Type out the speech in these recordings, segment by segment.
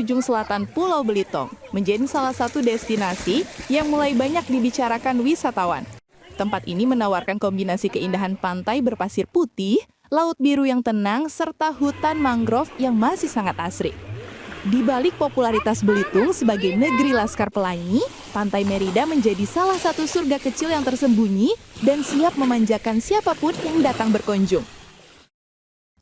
ujung selatan Pulau Belitung menjadi salah satu destinasi yang mulai banyak dibicarakan wisatawan. Tempat ini menawarkan kombinasi keindahan pantai berpasir putih, laut biru yang tenang, serta hutan mangrove yang masih sangat asri. Di balik popularitas Belitung sebagai negeri Laskar Pelangi, Pantai Merida menjadi salah satu surga kecil yang tersembunyi dan siap memanjakan siapapun yang datang berkunjung.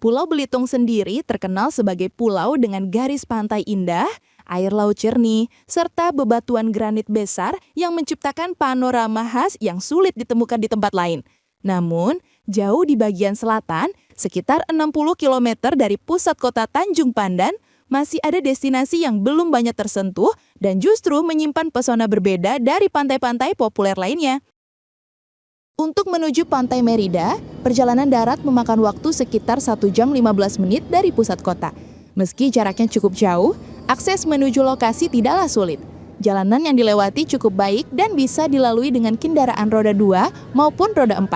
Pulau Belitung sendiri terkenal sebagai pulau dengan garis pantai indah, air laut jernih, serta bebatuan granit besar yang menciptakan panorama khas yang sulit ditemukan di tempat lain. Namun, jauh di bagian selatan, sekitar 60 km dari pusat kota Tanjung Pandan, masih ada destinasi yang belum banyak tersentuh dan justru menyimpan pesona berbeda dari pantai-pantai populer lainnya. Untuk menuju Pantai Merida, perjalanan darat memakan waktu sekitar 1 jam 15 menit dari pusat kota. Meski jaraknya cukup jauh, akses menuju lokasi tidaklah sulit. Jalanan yang dilewati cukup baik dan bisa dilalui dengan kendaraan roda 2 maupun roda 4.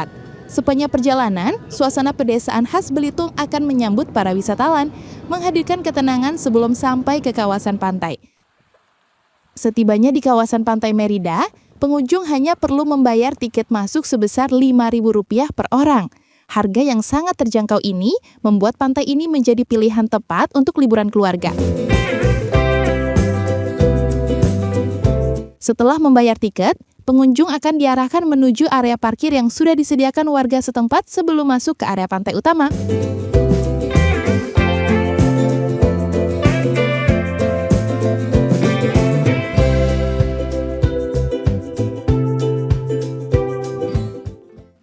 Sepanjang perjalanan, suasana pedesaan khas Belitung akan menyambut para wisatawan, menghadirkan ketenangan sebelum sampai ke kawasan pantai. Setibanya di kawasan Pantai Merida, pengunjung hanya perlu membayar tiket masuk sebesar Rp5.000 per orang. Harga yang sangat terjangkau ini membuat pantai ini menjadi pilihan tepat untuk liburan keluarga. Setelah membayar tiket, pengunjung akan diarahkan menuju area parkir yang sudah disediakan warga setempat sebelum masuk ke area pantai utama.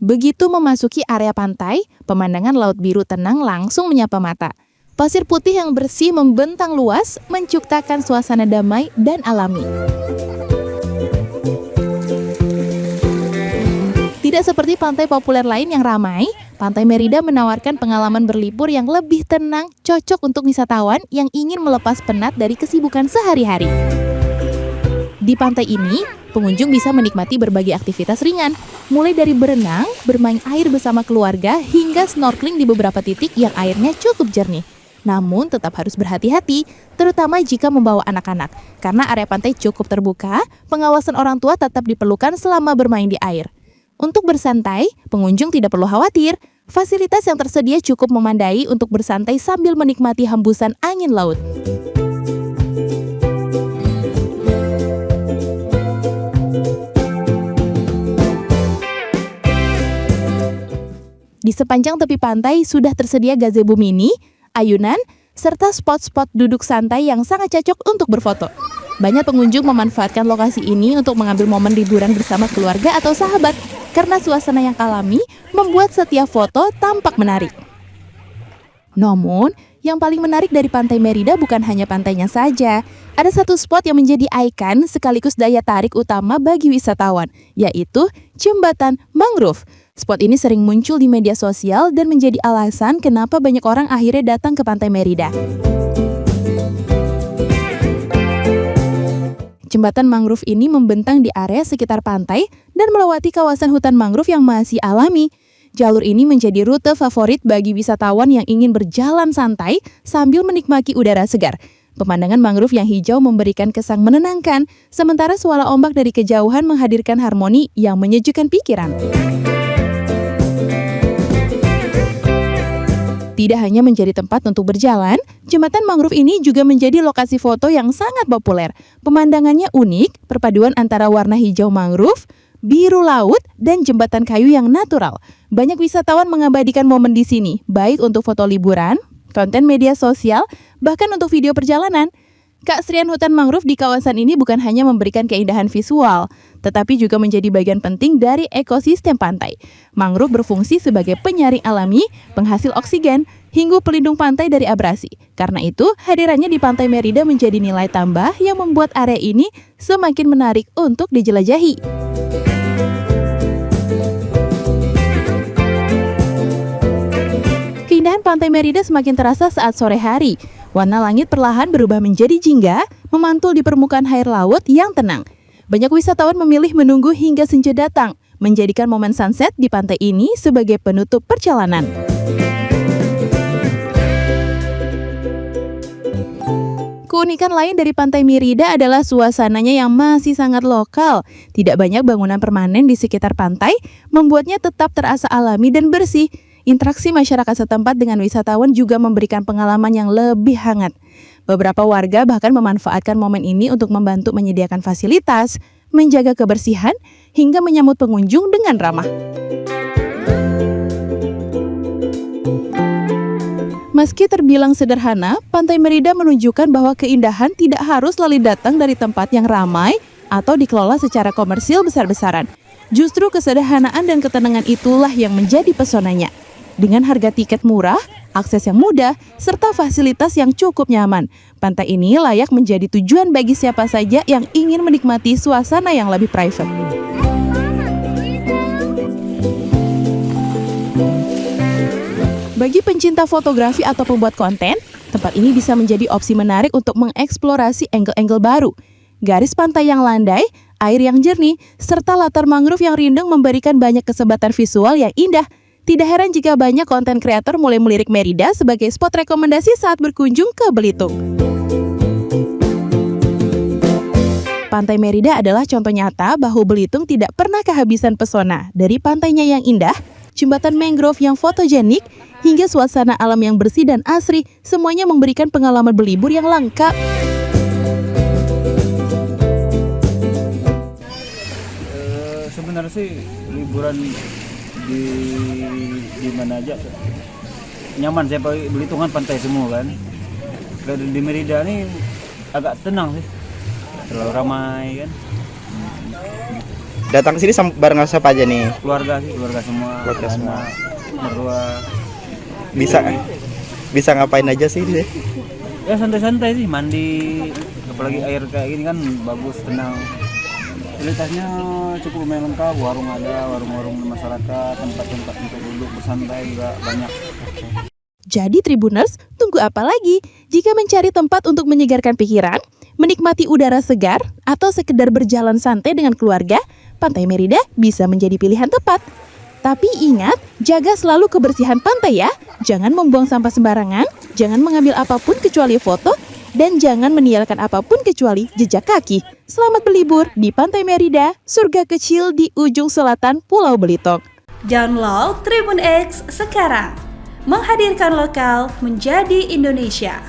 Begitu memasuki area pantai, pemandangan laut biru tenang langsung menyapa mata. Pasir putih yang bersih membentang luas, menciptakan suasana damai dan alami. Tidak seperti pantai populer lain yang ramai, Pantai Merida menawarkan pengalaman berlibur yang lebih tenang, cocok untuk wisatawan yang ingin melepas penat dari kesibukan sehari-hari. Di pantai ini, pengunjung bisa menikmati berbagai aktivitas ringan, mulai dari berenang, bermain air bersama keluarga, hingga snorkeling di beberapa titik yang airnya cukup jernih. Namun tetap harus berhati-hati, terutama jika membawa anak-anak. Karena area pantai cukup terbuka, pengawasan orang tua tetap diperlukan selama bermain di air. Untuk bersantai, pengunjung tidak perlu khawatir. Fasilitas yang tersedia cukup memandai untuk bersantai sambil menikmati hembusan angin laut. Di sepanjang tepi pantai sudah tersedia gazebo mini, ayunan, serta spot-spot duduk santai yang sangat cocok untuk berfoto. Banyak pengunjung memanfaatkan lokasi ini untuk mengambil momen liburan bersama keluarga atau sahabat, karena suasana yang alami membuat setiap foto tampak menarik. Namun, yang paling menarik dari Pantai Merida bukan hanya pantainya saja. Ada satu spot yang menjadi ikon sekaligus daya tarik utama bagi wisatawan, yaitu Jembatan Mangrove. Spot ini sering muncul di media sosial dan menjadi alasan kenapa banyak orang akhirnya datang ke Pantai Merida. Jembatan mangrove ini membentang di area sekitar pantai dan melewati kawasan hutan mangrove yang masih alami. Jalur ini menjadi rute favorit bagi wisatawan yang ingin berjalan santai sambil menikmati udara segar. Pemandangan mangrove yang hijau memberikan kesan menenangkan, sementara suara ombak dari kejauhan menghadirkan harmoni yang menyejukkan pikiran. Tidak hanya menjadi tempat untuk berjalan, jembatan mangrove ini juga menjadi lokasi foto yang sangat populer. Pemandangannya unik, perpaduan antara warna hijau mangrove, biru laut, dan jembatan kayu yang natural. Banyak wisatawan mengabadikan momen di sini, baik untuk foto liburan, konten media sosial, bahkan untuk video perjalanan. Keasrian hutan mangrove di kawasan ini bukan hanya memberikan keindahan visual, tetapi juga menjadi bagian penting dari ekosistem pantai. Mangrove berfungsi sebagai penyaring alami, penghasil oksigen, hingga pelindung pantai dari abrasi. Karena itu, hadirannya di Pantai Merida menjadi nilai tambah yang membuat area ini semakin menarik untuk dijelajahi. Keindahan Pantai Merida semakin terasa saat sore hari. Warna langit perlahan berubah menjadi jingga, memantul di permukaan air laut yang tenang. Banyak wisatawan memilih menunggu hingga senja datang, menjadikan momen sunset di pantai ini sebagai penutup perjalanan. Keunikan lain dari Pantai Merida adalah suasananya yang masih sangat lokal. Tidak banyak bangunan permanen di sekitar pantai, membuatnya tetap terasa alami dan bersih. Interaksi masyarakat setempat dengan wisatawan juga memberikan pengalaman yang lebih hangat. Beberapa warga bahkan memanfaatkan momen ini untuk membantu menyediakan fasilitas, menjaga kebersihan, hingga menyambut pengunjung dengan ramah. Meski terbilang sederhana, Pantai Merida menunjukkan bahwa keindahan tidak harus selalu datang dari tempat yang ramai atau dikelola secara komersil besar-besaran. Justru kesederhanaan dan ketenangan itulah yang menjadi pesonanya. Dengan harga tiket murah, akses yang mudah, serta fasilitas yang cukup nyaman, pantai ini layak menjadi tujuan bagi siapa saja yang ingin menikmati suasana yang lebih private. Bagi pencinta fotografi atau pembuat konten, tempat ini bisa menjadi opsi menarik untuk mengeksplorasi angle-angle baru. Garis pantai yang landai, air yang jernih, serta latar mangrove yang rindang memberikan banyak kesempatan visual yang indah. Tidak heran jika banyak konten kreator mulai melirik Merida sebagai spot rekomendasi saat berkunjung ke Belitung. Pantai Merida adalah contoh nyata bahwa Belitung tidak pernah kehabisan pesona. Dari pantainya yang indah, jembatan mangrove yang fotogenik, hingga suasana alam yang bersih dan asri, semuanya memberikan pengalaman berlibur yang lengkap. Sebenarnya sih liburan di mana aja nyaman. Saya Belitung kan pantai semua kan. Kalau di Merida ini agak tenang sih, terlalu ramai kan. Datang ke sini bareng siapa aja nih? Keluarga semua. Keluarga semua. Berdua. Bisa ngapain aja sih dia? Ya santai-santai sih, mandi, apalagi air kayak gini kan bagus, tenang. Fasilitasnya cukup lumayan lengkap, warung ada, warung-warung masyarakat, tempat-tempat untuk duduk bersantai juga banyak. Jadi Tribuners, tunggu apa lagi? Jika mencari tempat untuk menyegarkan pikiran, menikmati udara segar, atau sekedar berjalan santai dengan keluarga, Pantai Merida bisa menjadi pilihan tepat. Tapi ingat, jaga selalu kebersihan pantai ya. Jangan membuang sampah sembarangan, jangan mengambil apapun kecuali foto, dan jangan meninggalkan apapun kecuali jejak kaki. Selamat berlibur di Pantai Merida, surga kecil di ujung selatan Pulau Belitung. Download Tribun X sekarang. Menghadirkan lokal menjadi Indonesia.